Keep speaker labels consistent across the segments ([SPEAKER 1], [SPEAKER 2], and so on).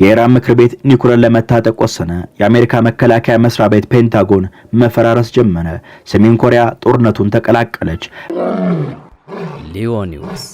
[SPEAKER 1] የኢራን ምክር ቤት ኒውክሌር ለመታጠቅ ወሰነ። የአሜሪካ መከላከያ መስሪያ ቤት ፔንታጎን መፈራረስ ጀመረ። ሰሜን ኮሪያ ጦርነቱን ተቀላቀለች።
[SPEAKER 2] ሊዮኒውስ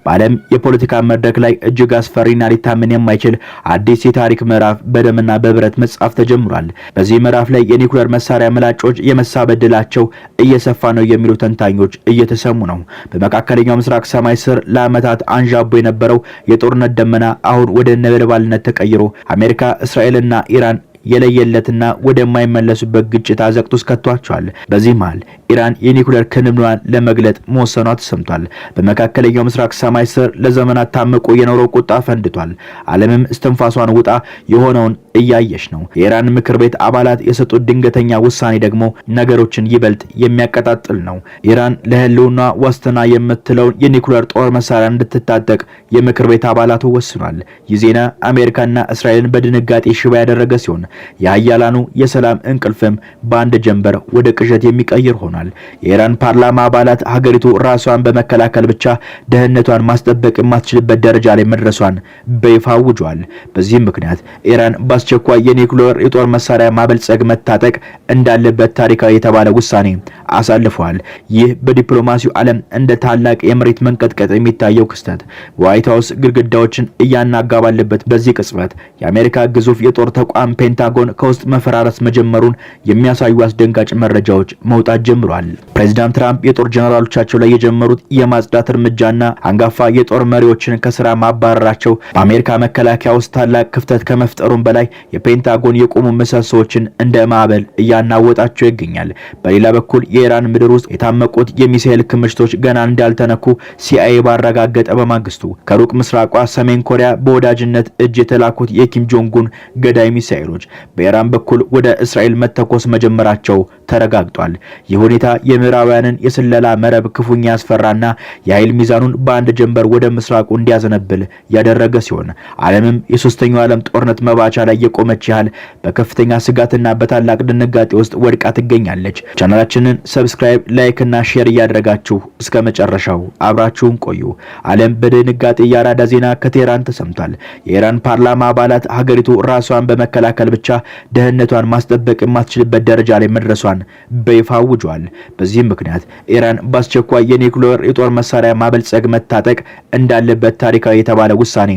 [SPEAKER 1] በዓለም የፖለቲካ መድረክ ላይ እጅግ አስፈሪና ሊታመን የማይችል አዲስ የታሪክ ምዕራፍ በደምና በብረት መጻፍ ተጀምሯል። በዚህ ምዕራፍ ላይ የኒውክሌር መሳሪያ ምላጮች የመሳበድላቸው እየሰፋ ነው የሚሉ ተንታኞች እየተሰሙ ነው። በመካከለኛው ምስራቅ ሰማይ ስር ለዓመታት አንዣቦ የነበረው የጦርነት ደመና አሁን ወደ ነበልባልነት ተቀይሮ አሜሪካ፣ እስራኤልና ኢራን የለየለትና ወደማይመለሱበት ግጭት አዘቅት ውስጥ ከቷቸዋል። በዚህ መሃል ኢራን የኒውክሌር ክንብኗን ለመግለጥ መወሰኗ ተሰምቷል። በመካከለኛው ምስራቅ ሰማይ ስር ለዘመናት ታምቆ የኖረው ቁጣ ፈንድቷል። ዓለምም እስትንፋሷን ውጣ የሆነውን እያየች ነው። የኢራን ምክር ቤት አባላት የሰጡት ድንገተኛ ውሳኔ ደግሞ ነገሮችን ይበልጥ የሚያቀጣጥል ነው። ኢራን ለህልውና ዋስትና የምትለውን የኒውክሌር ጦር መሳሪያ እንድትታጠቅ የምክር ቤት አባላቱ ወስኗል። ይህ ዜና አሜሪካና እስራኤልን በድንጋጤ ሽባ ያደረገ ሲሆን የሀያላኑ የሰላም እንቅልፍም በአንድ ጀንበር ወደ ቅዠት የሚቀይር ሆኗል። የኢራን ፓርላማ አባላት ሀገሪቱ ራሷን በመከላከል ብቻ ደህንነቷን ማስጠበቅ የማትችልበት ደረጃ ላይ መድረሷን በይፋ አውጇል። በዚህም ምክንያት ኢራን በአስቸኳይ የኒውክሌር የጦር መሳሪያ ማበልጸግ መታጠቅ እንዳለበት ታሪካዊ የተባለ ውሳኔ አሳልፈዋል። ይህ በዲፕሎማሲው ዓለም እንደ ታላቅ የመሬት መንቀጥቀጥ የሚታየው ክስተት ዋይት ሃውስ ግድግዳዎችን እያናጋ ባለበት በዚህ ቅጽበት የአሜሪካ ግዙፍ የጦር ተቋም ፔንታጎን ከውስጥ መፈራረስ መጀመሩን የሚያሳዩ አስደንጋጭ መረጃዎች መውጣት ጀምሯል። ፕሬዚዳንት ትራምፕ የጦር ጀነራሎቻቸው ላይ የጀመሩት የማጽዳት እርምጃና አንጋፋ የጦር መሪዎችን ከስራ ማባረራቸው በአሜሪካ መከላከያ ውስጥ ታላቅ ክፍተት ከመፍጠሩም በላይ የፔንታጎን የቆሙ ምሰሶዎችን እንደ ማዕበል እያናወጣቸው ይገኛል። በሌላ በኩል የኢራን ምድር ውስጥ የታመቁት የሚሳኤል ክምችቶች ገና እንዳልተነኩ ሲአይኤ ባረጋገጠ በማግስቱ ከሩቅ ምስራቋ ሰሜን ኮሪያ በወዳጅነት እጅ የተላኩት የኪም ጆንጉን ገዳይ ሚሳኤሎች በኢራን በኩል ወደ እስራኤል መተኮስ መጀመራቸው ተረጋግጧል። ይህ ሁኔታ የምዕራባውያንን የስለላ መረብ ክፉኛ ያስፈራና የኃይል ሚዛኑን በአንድ ጀንበር ወደ ምስራቁ እንዲያዘነብል ያደረገ ሲሆን ዓለምም የሶስተኛው ዓለም ጦርነት መባቻ ላይ የቆመች ያህል በከፍተኛ ስጋትና በታላቅ ድንጋጤ ውስጥ ወድቃ ትገኛለች። ቻናላችንን ሰብስክራይብ፣ ላይክ እና ሼር እያደረጋችሁ እስከ መጨረሻው አብራችሁን ቆዩ። ዓለም በድንጋጤ ያራዳ ዜና ከቴህራን ተሰምቷል። የኢራን ፓርላማ አባላት ሀገሪቱ ራሷን በመከላከል ብቻ ደህንነቷን ማስጠበቅ የማትችልበት ደረጃ ላይ መድረሷን በይፋ አውጇል። በዚህም ምክንያት ኢራን በአስቸኳይ የኒውክሌር የጦር መሳሪያ ማበልጸግ መታጠቅ እንዳለበት ታሪካዊ የተባለ ውሳኔ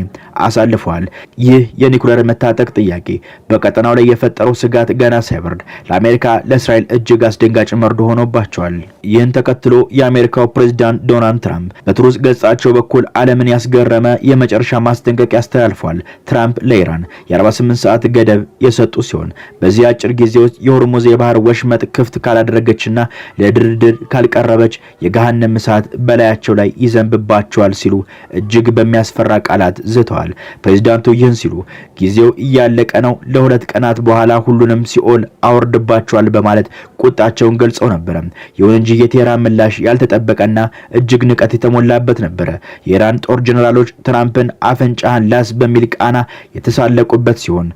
[SPEAKER 1] አሳልፈዋል። ይህ የኒውክሌር መታጠቅ ጥያቄ በቀጠናው ላይ የፈጠረው ስጋት ገና ሳይበርድ ለአሜሪካ፣ ለእስራኤል እጅግ አስደንጋጭ መርዶ ሆኖባቸዋል። ይህን ተከትሎ የአሜሪካው ፕሬዝዳንት ዶናልድ ትራምፕ በትሩዝ ገጻቸው በኩል ዓለምን ያስገረመ የመጨረሻ ማስጠንቀቂያ አስተላልፈዋል። ትራምፕ ለኢራን የ48 ሰዓት ገደብ የሰጡ ሲሆን በዚህ አጭር ጊዜ ውስጥ የሆርሙዝ የባህር ወሽመጥ ክፍት ካላደረገችና ለድርድር ካልቀረበች የገሃነም እሳት በላያቸው ላይ ይዘንብባቸዋል ሲሉ እጅግ በሚያስፈራ ቃላት ዝተዋል። ፕሬዝዳንቱ ይህን ሲሉ ጊዜው እያለቀ ነው፣ ለሁለት ቀናት በኋላ ሁሉንም ሲኦል አወርድባቸዋል በማለት ቁጣቸውን ገልጸው ነበር። ይሁን እንጂ የቴህራን ምላሽ ያልተጠበቀና እጅግ ንቀት የተሞላበት ነበር። የኢራን ጦር ጀነራሎች ትራምፕን አፈንጫህን ላስ በሚል ቃና የተሳለቁበት ሲሆን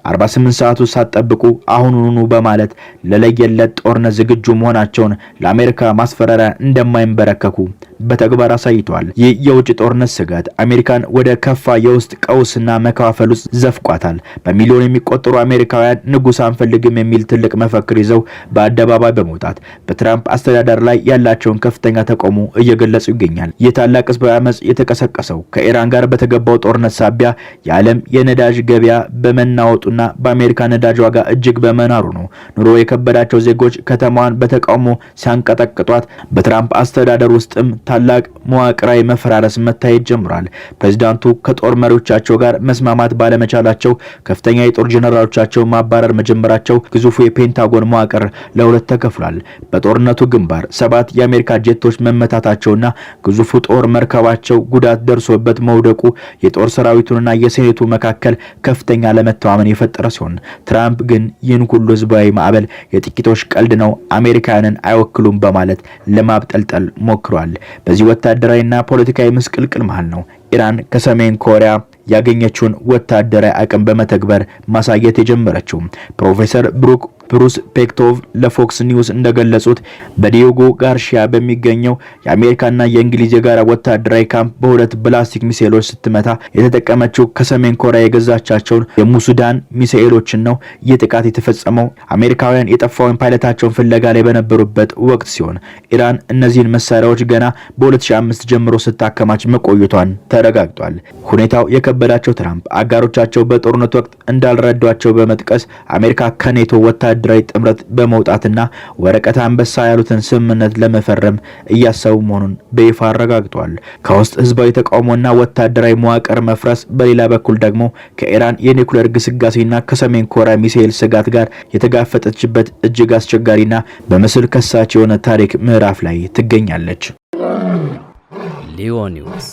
[SPEAKER 1] 48 ሰዓት ሳትጠብቁ አሁኑኑ በማለት ለለየለት ጦርነት ዝግጁ መሆናቸውን ለአሜሪካ ማስፈራሪያ እንደማይንበረከኩ በተግባር አሳይተዋል። ይህ የውጭ ጦርነት ስጋት አሜሪካን ወደ ከፋ የውስጥ ቀውስና መከፋፈል ውስጥ ዘፍቋታል። በሚሊዮን የሚቆጠሩ አሜሪካውያን ንጉስ አንፈልግም የሚል ትልቅ መፈክር ይዘው በአደባባይ በመውጣት በትራምፕ አስተዳደር ላይ ያላቸውን ከፍተኛ ተቃውሞ እየገለጹ ይገኛል። የታላቅ ህዝባዊ አመጽ የተቀሰቀሰው ከኢራን ጋር በተገባው ጦርነት ሳቢያ የዓለም የነዳጅ ገበያ በመናወጡ እና በአሜሪካ ነዳጅ ዋጋ እጅግ በመናሩ ነው። ኑሮ የከበዳቸው ዜጎች ከተማዋን በተቃውሞ ሲያንቀጠቅጧት በትራምፕ አስተዳደር ውስጥም ታላቅ መዋቅራዊ መፈራረስ መታየት ጀምሯል። ፕሬዝዳንቱ ከጦር መሪዎቻቸው ጋር መስማማት ባለመቻላቸው ከፍተኛ የጦር ጀነራሎቻቸው ማባረር መጀመራቸው ግዙፉ የፔንታጎን መዋቅር ለሁለት ተከፍሏል። በጦርነቱ ግንባር 7 የአሜሪካ ጄቶች መመታታቸውና ግዙፉ ጦር መርከባቸው ጉዳት ደርሶበት መውደቁ የጦር ሰራዊቱንና የሴኔቱ መካከል ከፍተኛ ለመተማመን የፈጠረ ሲሆን ትራምፕ ግን ይህን ሁሉ ህዝባዊ ማዕበል የጥቂቶች ቀልድ ነው፣ አሜሪካንን አይወክሉም በማለት ለማብጠልጠል ሞክሯል። በዚህ ወታደራዊና ፖለቲካዊ ምስቅልቅል መሃል ነው ኢራን ከሰሜን ኮሪያ ያገኘችውን ወታደራዊ አቅም በመተግበር ማሳየት የጀመረችው። ፕሮፌሰር ብሩክ ብሩስ ፔክቶቭ ለፎክስ ኒውስ እንደገለጹት በዲዮጎ ጋርሺያ በሚገኘው የአሜሪካና የእንግሊዝ የጋራ ወታደራዊ ካምፕ በሁለት ብላስቲክ ሚሳኤሎች ስትመታ የተጠቀመችው ከሰሜን ኮሪያ የገዛቻቸውን የሙሱዳን ሚሳኤሎችን ነው። ይህ ጥቃት የተፈጸመው አሜሪካውያን የጠፋውን ፓይለታቸውን ፍለጋ ላይ በነበሩበት ወቅት ሲሆን ኢራን እነዚህን መሳሪያዎች ገና በ2005 ጀምሮ ስታከማች መቆየቷን ተረጋግጧል። ሁኔታው የከበዳቸው ትራምፕ አጋሮቻቸው በጦርነት ወቅት እንዳልረዷቸው በመጥቀስ አሜሪካ ከኔቶ ወታደራዊ ጥምረት በመውጣትና ወረቀት አንበሳ ያሉትን ስምምነት ለመፈረም እያሰቡ መሆኑን በይፋ አረጋግጧል። ከውስጥ ህዝባዊ ተቃውሞና ወታደራዊ መዋቅር መፍረስ፣ በሌላ በኩል ደግሞ ከኢራን የኒውክሌር ግስጋሴና ከሰሜን ኮሪያ ሚሳኤል ስጋት ጋር የተጋፈጠችበት እጅግ አስቸጋሪና በምስል ከሳች የሆነ ታሪክ ምዕራፍ ላይ ትገኛለች።
[SPEAKER 3] ሊዮ ኒውስ